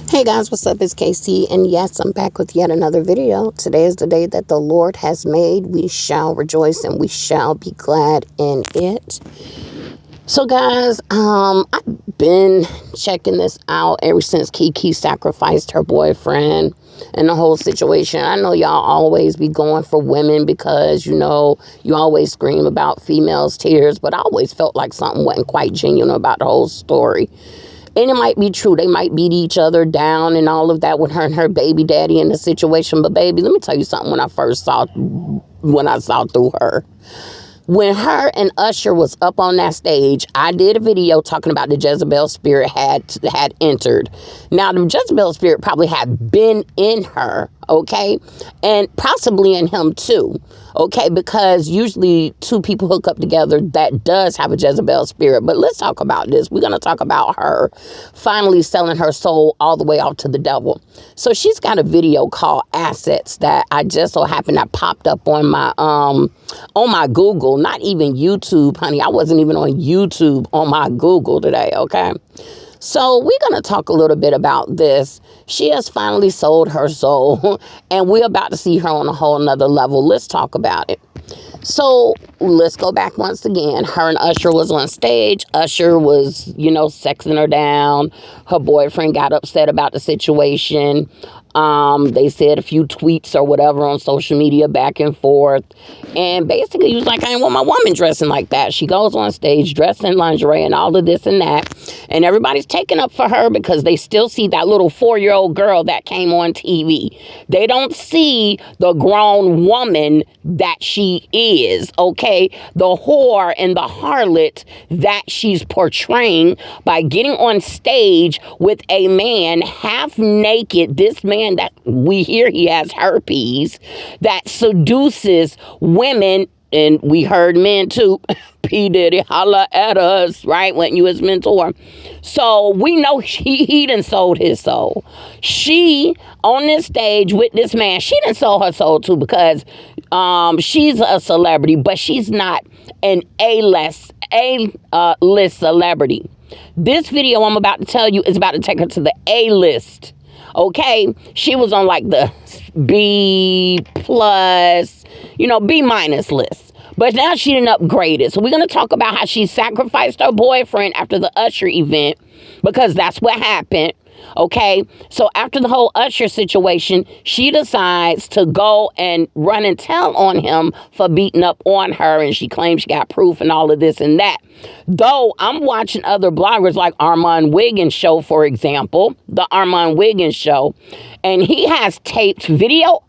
Hey guys, what's up? It's Casey, and yes, I'm back with yet another video. Today is the day that the Lord has made. We shall rejoice and we shall be glad in it. So guys, I've been checking this out ever since Keke sacrificed her boyfriend and the whole situation. I know y'all always be going for women because, you always scream about females' tears, but I always felt like something wasn't quite genuine about the whole story. And it might be true. They might beat each other down and all of that with her and her baby daddy in the situation. But baby, let me tell you something when I saw through her. When her and Usher was up on that stage, I did a video talking about the Jezebel spirit had entered. Now, the Jezebel spirit probably had been in her, okay? And possibly in him too, okay? Because usually two people hook up together that does have a Jezebel spirit. But let's talk about this. We're going to talk about her finally selling her soul all the way off to the devil. So she's got a video called Assets that I just so happened that popped up on my Google. Not even YouTube, honey. I wasn't even on YouTube on my Google today, okay? So we're going to talk a little bit about this. She has finally sold her soul, and we're about to see her on a whole nother level. Let's talk about it. So let's go back once again. Her and Usher was on stage. Usher was, sexing her down. Her boyfriend got upset about the situation. They said a few tweets or whatever on social media back and forth. And basically he was like, I ain't want my woman dressing like that. She goes on stage dressed in lingerie and all of this and that. And everybody's taking up for her because they still see that little 4-year-old girl that came on TV. They don't see the grown woman that she is, okay? The whore and the harlot that she's portraying by getting on stage with a man half naked. This man that we hear he has herpes, that seduces women, and we heard men too. P. Diddy holla at us, right? Wasn't you his mentor? So we know he done sold his soul. She on this stage with this man, she done sold her soul too because she's a celebrity, but she's not an A-list celebrity. This video I'm about to tell you is about to take her to the A-list. Okay, she was on like the B+, B- list. But now she done upgraded. So we're going to talk about how she sacrificed her boyfriend after the Usher event, because that's what happened. Okay, so after the whole Usher situation, she decides to go and run and tell on him for beating up on her, and she claims she got proof and all of this and that. Though I'm watching other bloggers like Armand Wiggins' show, for example, the Armand Wiggins show, and he has taped audio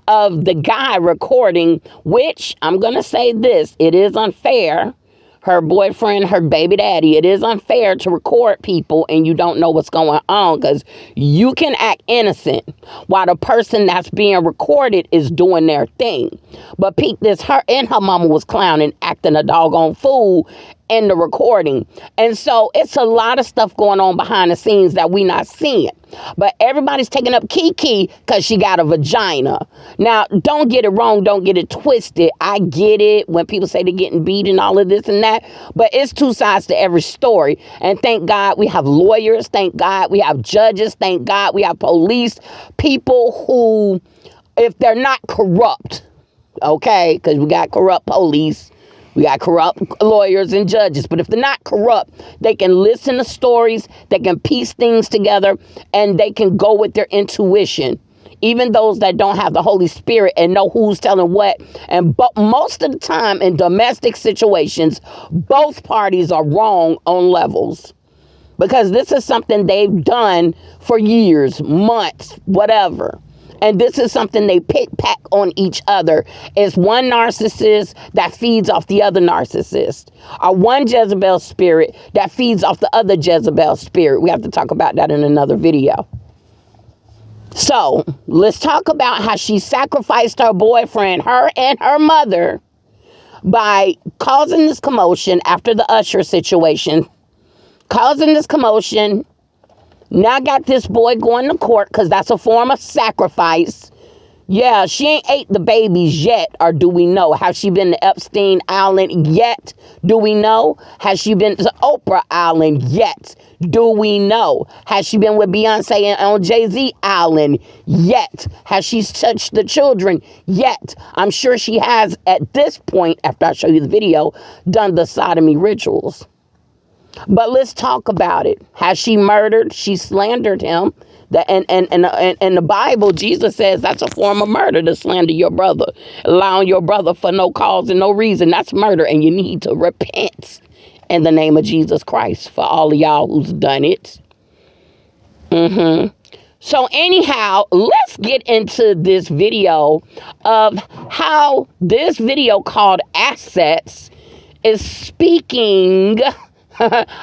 of the guy recording, which I'm going to say this, it is unfair. Her boyfriend, her baby daddy, it is unfair to record people and you don't know what's going on, because you can act innocent while the person that's being recorded is doing their thing. But peep this, her and her mama was clowning, acting a doggone fool in the recording. And so it's a lot of stuff going on behind the scenes that we not seeing. But everybody's taking up Keke because she got a vagina. Now, don't get it wrong. Don't get it twisted. I get it when people say they're getting beat and all of this and that. But it's two sides to every story. And thank God we have lawyers. Thank God we have judges. Thank God we have police. People who, if they're not corrupt, okay, because we got corrupt police. We got corrupt lawyers and judges, but if they're not corrupt, they can listen to stories, they can piece things together, and they can go with their intuition. Even those that don't have the Holy Spirit and know who's telling what. But most of the time in domestic situations, both parties are wrong on levels. Because this is something they've done for years, months, whatever. And this is something they pack on each other. It's one narcissist that feeds off the other narcissist. Or one Jezebel spirit that feeds off the other Jezebel spirit. We have to talk about that in another video. So let's talk about how she sacrificed her boyfriend, her and her mother, by causing this commotion after the Usher situation. Causing this commotion. Now I got this boy going to court because that's a form of sacrifice. Yeah, she ain't ate the babies yet, or do we know? Has she been to Epstein Island yet? Do we know? Has she been to Oprah Island yet? Do we know? Has she been with Beyonce and on Jay-Z Island yet? Has she touched the children yet? I'm sure she has at this point, after I show you the video, done the sodomy rituals. But let's talk about it. Has she murdered? She slandered him. And the Bible, Jesus says that's a form of murder, to slander your brother, allowing your brother for no cause and no reason. That's murder, and you need to repent in the name of Jesus Christ for all of y'all who's done it. So anyhow, let's get into this video of how this video called Assets is speaking.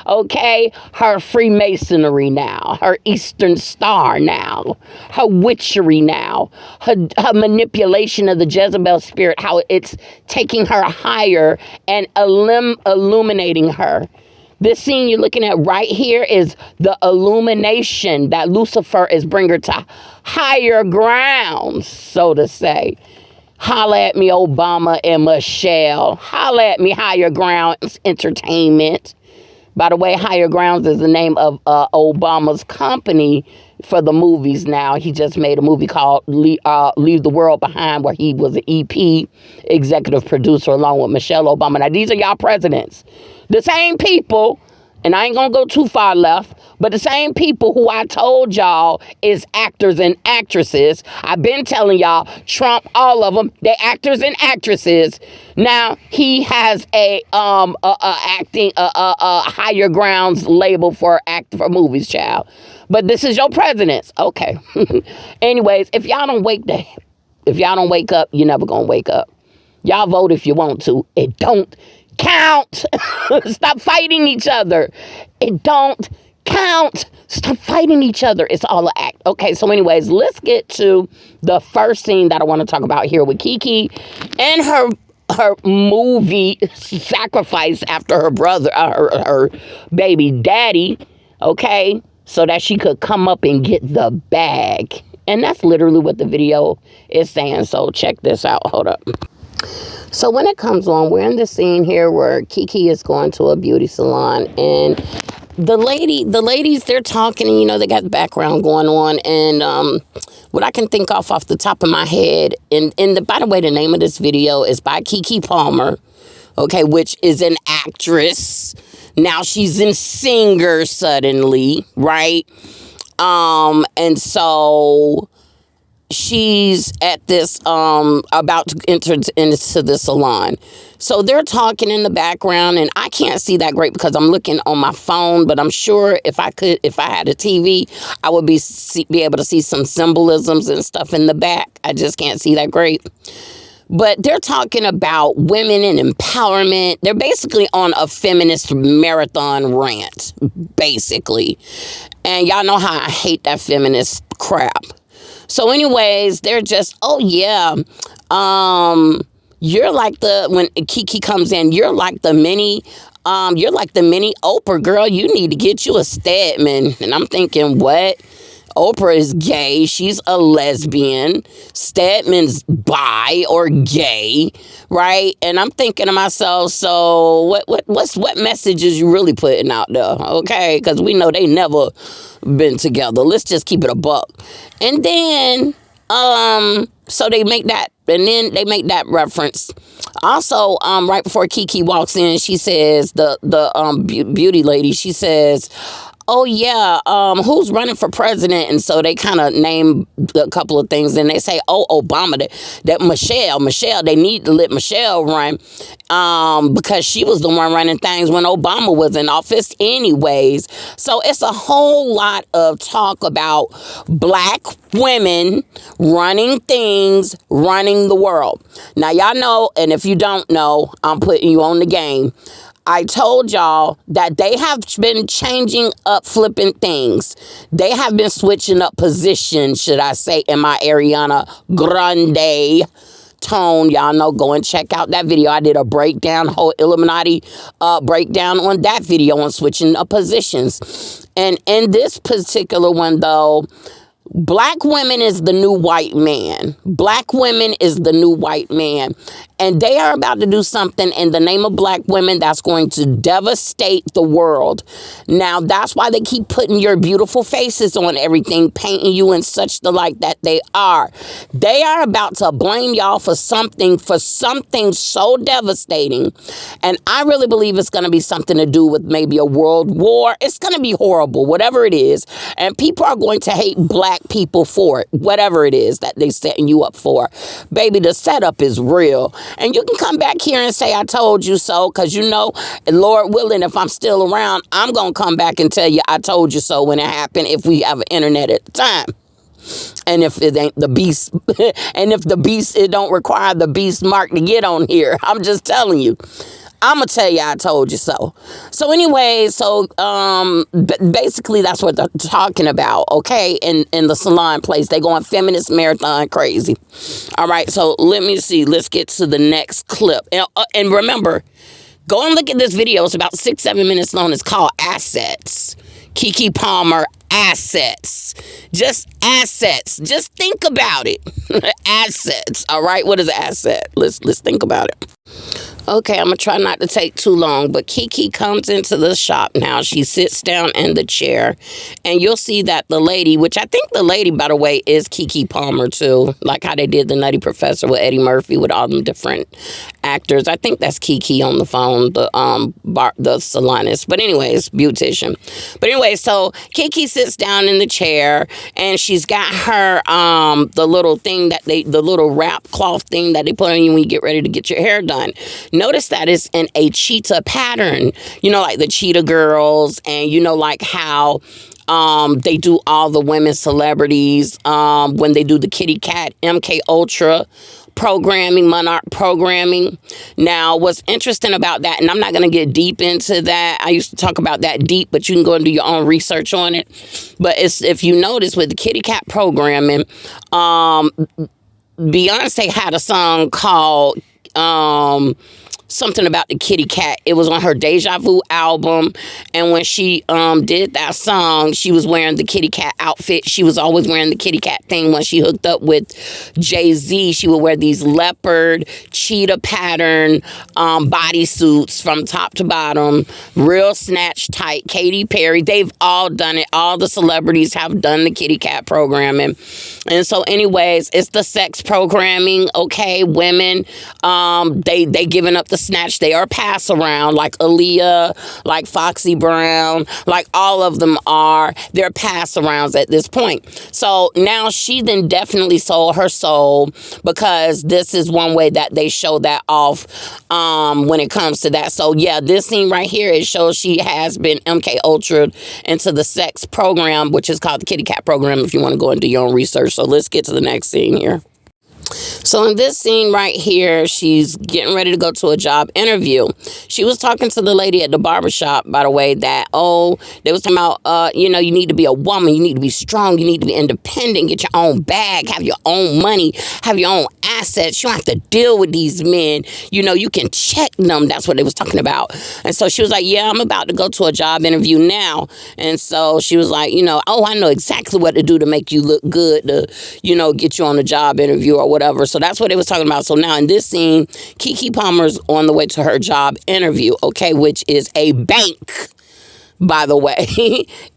Okay, her Freemasonry now, her Eastern Star now, her witchery now, her manipulation of the Jezebel spirit, how it's taking her higher and illuminating her. This scene you're looking at right here is the illumination that Lucifer is bringing her to higher grounds, so to say. Holla at me, Obama and Michelle. Holla at me, Higher Grounds Entertainment. By the way, Higher Grounds is the name of Obama's company for the movies now. He just made a movie called Leave the World Behind, where he was an EP, executive producer, along with Michelle Obama. Now, these are y'all presidents. The same people, and I ain't going to go too far left, but the same people who I told y'all is actors and actresses. I've been telling y'all, Trump, all of them, they're actors and actresses. Now, he has a Higher Grounds label for movies, child. But this is your presidents. Okay. Anyways, if y'all don't wake up, you're never going to wake up. Y'all vote if you want to. It don't count. Stop fighting each other. It don't count. Stop fighting each other. It's all an act. Okay, so anyways, let's get to the first scene that I want to talk about here with Keke and her movie sacrifice after her brother, her baby daddy, okay, so that she could come up and get the bag. And that's literally what the video is saying. So check this out. Hold up. So when it comes on, we're in the scene here where Keke is going to a beauty salon, and the ladies, they're talking, and, you know, they got the background going on. And what I can think off the top of my head, by the way, the name of this video is by Keke Palmer, okay, which is an actress. Now she's a singer suddenly, right? And so she's at this about to enter into the salon. So they're talking in the background, and I can't see that great because I'm looking on my phone, but I'm sure if I had a TV, I would be able to see some symbolisms and stuff in the back. I just can't see that great. But they're talking about women and empowerment. They're basically on a feminist marathon rant, basically. And y'all know how I hate that feminist crap. So anyways, they're just, oh yeah, you're like when Keke comes in, you're like the mini Oprah, girl. You need to get you a Stedman. And I'm thinking, what? Oprah is gay. She's a lesbian. Stedman's bi or gay, right? And I'm thinking to myself, so what message is you really putting out there? Okay, because we know they never been together. Let's just keep it a buck. And then so they make that, and then they make that reference. Also, right before Keke walks in, she says, the beauty lady, she says, oh yeah, who's running for president? And so they kind of name a couple of things, and they say, oh, Obama, that Michelle, they need to let Michelle run, because she was the one running things when Obama was in office anyways. So it's a whole lot of talk about black women running things, running the world. Now, y'all know, and if you don't know, I'm putting you on the game. I told y'all that they have been changing up, flipping things. They have been switching up positions, should I say, in my Ariana Grande tone. Y'all know, go and check out that video. I did a breakdown, whole Illuminati breakdown on that video on switching up positions. And in this particular one, though, Black women is the new white man. Black women is the new white man. And they are about to do something in the name of black women that's going to devastate the world. Now, that's why they keep putting your beautiful faces on everything, painting you in such the light that they are. They are about to blame y'all for something so devastating. And I really believe it's going to be something to do with maybe a world war. It's going to be horrible, whatever it is. And people are going to hate black people for it, whatever it is that they're setting you up for. Baby, the setup is real. And you can come back here and say, I told you so, because you know, Lord willing, if I'm still around, I'm going to come back and tell you I told you so when it happened, if we have an internet at the time. And if it ain't the beast, and if the beast, it don't require the beast mark to get on here. I'm just telling you. I'm going to tell you I told you so. So anyway, basically that's what they're talking about, okay, in the salon place. They going feminist marathon crazy. All right, so let me see. Let's get to the next clip. And remember, go and look at this video. It's about 6-7 minutes long. It's called Assets. Keke Palmer, Assets. Just assets. Just think about it. Assets. All right, what is an asset? Let's think about it. Okay, I'm going to try not to take too long, but Keke comes into the shop now. She sits down in the chair, and you'll see that the lady, which I think the lady, by the way, is Keke Palmer, too. Like how they did the Nutty Professor with Eddie Murphy with all them different actors. I think that's Keke on the phone, the salonist. But anyways, beautician. But anyway, so Keke sits down in the chair, and she's got her, the little thing that the little wrap cloth thing that they put on you when you get ready to get your hair done. Notice that it's in a cheetah pattern, you know, like the cheetah girls, and you know, like how they do all the women celebrities when they do the kitty cat MK Ultra programming, Monarch programming. Now, what's interesting about that, and I'm not going to get deep into that. I used to talk about that deep, but you can go and do your own research on it. But it's, if you notice with the kitty cat programming, Beyonce had a song called something about the kitty cat. It was on her Deja Vu album, and when she did that song, she was wearing the kitty cat outfit. She was always wearing the kitty cat thing. When she hooked up with Jay-Z, she would wear these leopard cheetah pattern bodysuits from top to bottom, real snatch tight. Katy Perry, they've all done it. All the celebrities have done the kitty cat programming. And so anyways, it's the sex programming, okay? Women, they giving up the snatch. They are pass around, like Aaliyah, like Foxy Brown, like all of them are. They're pass arounds at this point. So now she then definitely sold her soul, because this is one way that they show that off when it comes to that. So yeah, this scene right here, it shows she has been MK Ultra into the sex program, which is called the Kitty Cat program, if you want to go and do your own research. So let's get to the next scene here. So in this scene right here, she's getting ready to go to a job interview. She was talking to the lady at the barbershop, by the way, that, they was talking about, you know, you need to be a woman. You need to be strong. You need to be independent, get your own bag, have your own money, have your own assets. You don't have to deal with these men. You know, you can check them. That's what they was talking about. And so she was like, yeah, I'm about to go to a job interview now. And so she was like, you know, I know exactly what to do to make you look good, to, you know, get you on a job interview or whatever. So that's what they was talking about. So now in this scene, Keke Palmer's on the way to her job interview, okay, which is a bank. By the way,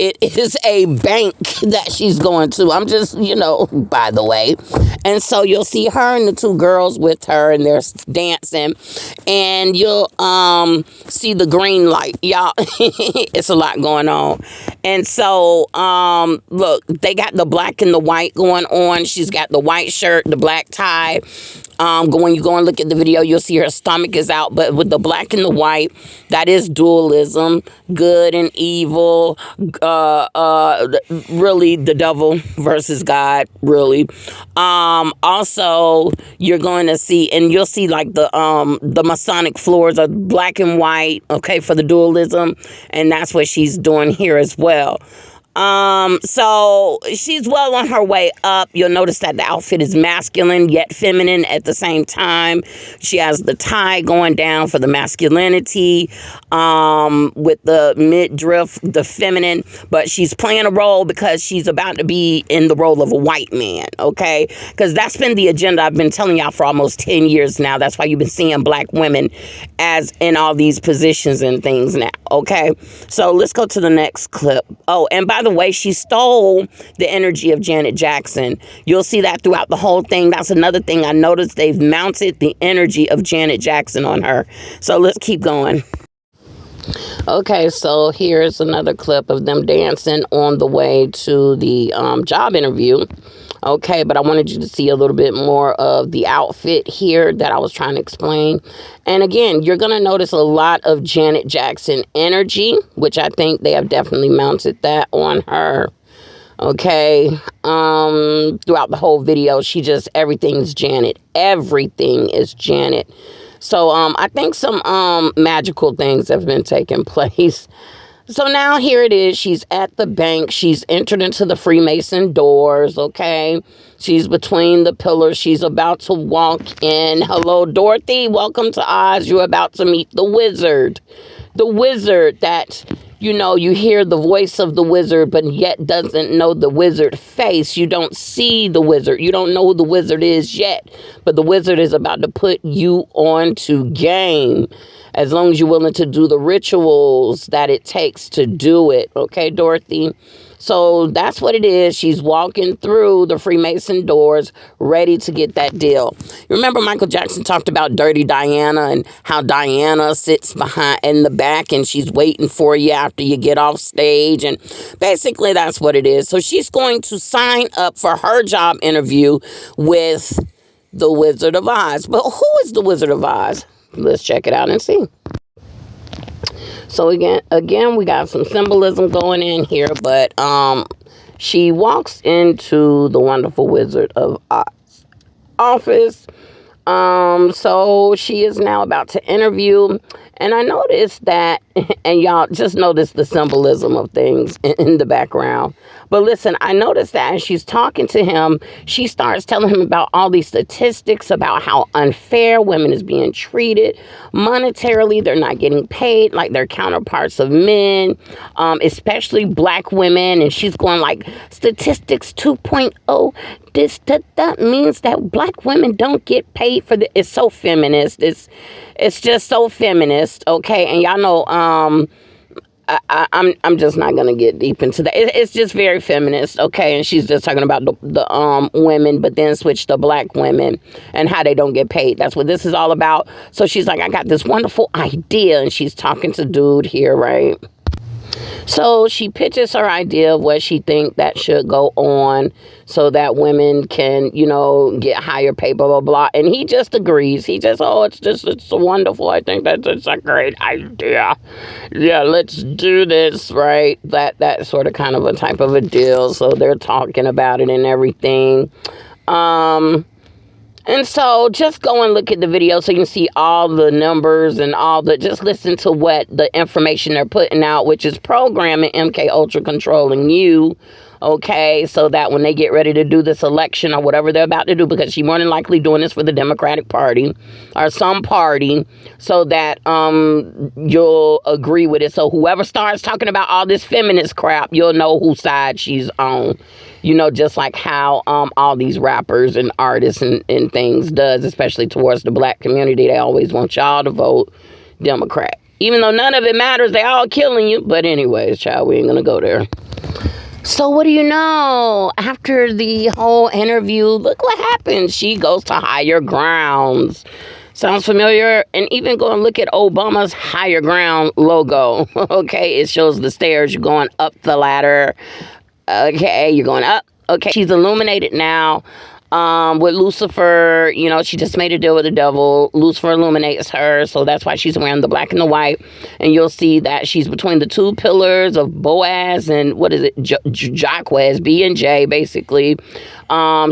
it is a bank that she's going to. I'm just, you know, by the way. And so you'll see her and the two girls with her, and they're dancing. And you'll see the green light. Y'all, it's a lot going on. And so, look, they got the black and the white going on. She's got the white shirt, the black tie. When you go and look at the video, you'll see her stomach is out. But with the black and the white, that is dualism, good and evil, really the devil versus God, really. Also, you're going to see, and you'll see like the Masonic floors are black and white, okay, for the dualism. And that's what she's doing here as well. So she's well on her way up. You'll notice that the outfit is masculine yet feminine at the same time. She has the tie going down for the masculinity, with the midriff, the feminine, but she's playing a role because she's about to be in the role of a white man, okay? Because that's been the agenda I've been telling y'all for almost 10 years now. That's why you've been seeing black women as in all these positions and things now, okay? So let's go to the next clip. Oh, and by the way, she stole the energy of Janet Jackson. You'll see that throughout the whole thing. That's another thing I noticed. They've mounted the energy of Janet Jackson on her. So let's keep going. Okay, so here's another clip of them dancing on the way to the job interview. Okay, but I wanted you to see a little bit more of the outfit here that I was trying to explain. And again, you're going to notice a lot of Janet Jackson energy, which I think they have definitely mounted that on her. Okay, throughout the whole video, everything's Janet. Everything is Janet. So I think some magical things have been taking place. So now here it is. She's at the bank. She's entered into the Freemason doors, okay? She's between the pillars. She's about to walk in. Hello, Dorothy. Welcome to Oz. You're about to meet the wizard. The wizard that, you hear the voice of the wizard, but yet doesn't know the wizard face. You don't see the wizard. You don't know who the wizard is yet. But the wizard is about to put you on to game. As long as you're willing to do the rituals that it takes to do it. Okay, Dorothy? So that's what it is. She's walking through the Freemason doors, ready to get that deal. You remember Michael Jackson talked about Dirty Diana and how Diana sits behind in the back and she's waiting for you after you get off stage. And basically that's what it is. So she's going to sign up for her job interview with the Wizard of Oz. But who is the Wizard of Oz? Let's check it out and see. So again, we got some symbolism going in here, but she walks into the wonderful Wizard of Oz office. So she is now about to interview, and I noticed that, and y'all just notice the symbolism of things in the background. But listen, I noticed that as she's talking to him, she starts telling him about all these statistics about how unfair women is being treated. Monetarily, they're not getting paid like their counterparts of men, especially black women. And she's going like, statistics 2.0, that means that black women don't get paid for the. It's so feminist. It's just so feminist, okay? And y'all know, I'm just not gonna get deep into that. It's just very feminist, okay? And she's just talking about the women, but then switch to black women and how they don't get paid. That's what this is all about. So she's like, I got this wonderful idea, and she's talking to dude here, right? So she pitches her idea of what she think that should go on so that women can, get higher pay, blah, blah, blah. And he just agrees. He just, it's wonderful. I think it's a great idea. Yeah, let's do this, right? That sort of kind of a type of a deal. So they're talking about it and everything. And so just go and look at the video so you can see all the numbers and just listen to what the information they're putting out, which is programming MK Ultra controlling you, okay, so that when they get ready to do this election or whatever they're about to do, because she's more than likely doing this for the Democratic Party or some party, so that you'll agree with it. So whoever starts talking about all this feminist crap, you'll know whose side she's on. Just like how all these rappers and artists and things does, especially towards the black community. They always want y'all to vote Democrat. Even though none of it matters, they all killing you. But anyways, child, we ain't gonna go there. So what do you know? After the whole interview, look what happens. She goes to higher grounds. Sounds familiar? And even go and look at Obama's higher ground logo. Okay, it shows the stairs. You're going up the ladder. Okay, you're going up. Okay, she's illuminated now with Lucifer. She just made a deal with the devil. Lucifer illuminates her, so that's why she's wearing the black and the white. And you'll see that she's between the two pillars of Boaz and, what is it, Jaquez, B and J, basically.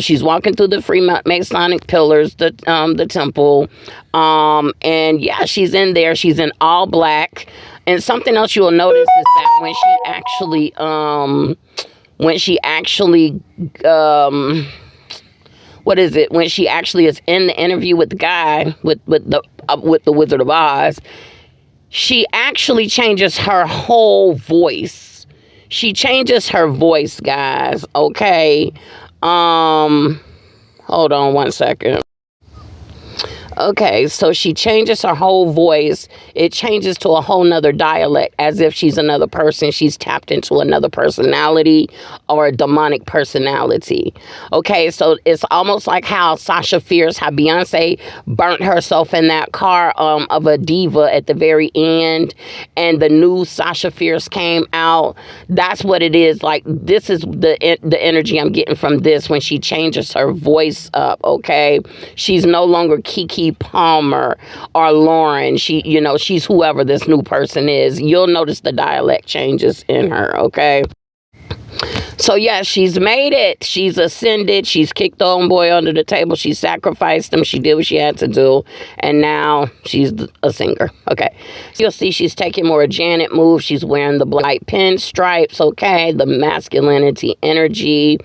She's walking through the Freemasonic pillars, the temple. And yeah, she's in there. She's in all black. And something else you'll notice is that when she actually what is it? When she actually is in the interview with the guy with the Wizard of Oz, she actually changes her whole voice. She changes her voice, guys. Okay. Hold on one second. Okay, so she changes her whole voice. It changes to a whole nother dialect, as if she's another person. She's tapped into another personality or a demonic personality. Okay, so it's almost like how Sasha Fierce, how Beyonce burnt herself in that car of a diva at the very end, and the new Sasha Fierce came out. That's what it is. Like, this is the energy I'm getting from this when she changes her voice up. Okay, she's no longer Keke Palmer or Lauren. She's whoever this new person is. You'll notice the dialect changes in her, okay? So, yeah, she's made it. She's ascended. She's kicked the homeboy under the table. She sacrificed him. She did what she had to do. And now she's a singer. Okay. So you'll see she's taking more Janet moves. She's wearing the black pinstripes. Okay. The masculinity energy.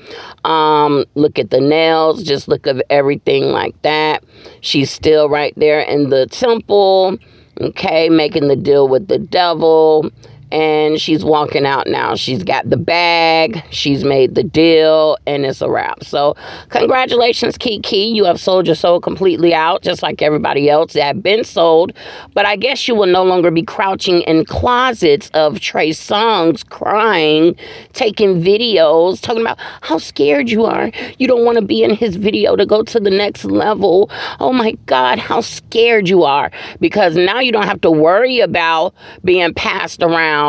Look at the nails. Just look at everything like that. She's still right there in the temple. Okay. Making the deal with the devil. And she's walking out now. She's got the bag. She's made the deal. And it's a wrap. So congratulations, Keke. You have sold your soul completely out, just like everybody else that had been sold. But I guess you will no longer be crouching in closets of Trey Songz, crying, taking videos, talking about how scared you are. You don't want to be in his video to go to the next level. Oh, my God, how scared you are. Because now you don't have to worry about being passed around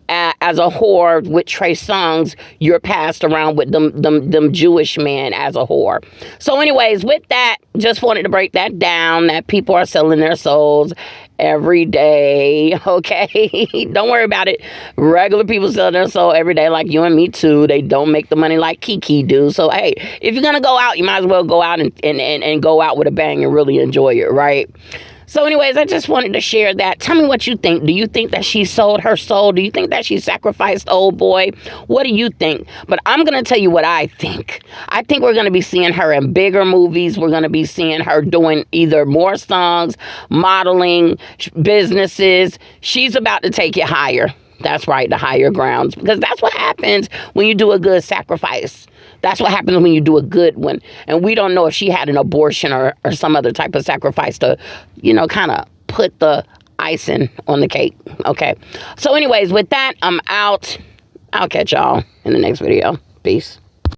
as a whore with Trey Songz. You're passed around with them Jewish men as a whore. So anyways, with that, just wanted to break that down, that people are selling their souls every day. Okay. Don't worry about it. Regular people sell their soul every day, like you and me too. They don't make the money like Keke do. So hey, if you're gonna go out, you might as well go out and go out with a bang and really enjoy it, right? So anyways, I just wanted to share that. Tell me what you think. Do you think that she sold her soul? Do you think that she sacrificed old boy? What do you think? But I'm going to tell you what I think. I think we're going to be seeing her in bigger movies. We're going to be seeing her doing either more songs, modeling, businesses. She's about to take it higher. That's right, the higher grounds. Because that's what happens when you do a good sacrifice. That's what happens when you do a good one. And we don't know if she had an abortion or some other type of sacrifice to, kind of put the icing on the cake. Okay. So anyways, with that, I'm out. I'll catch y'all in the next video. Peace.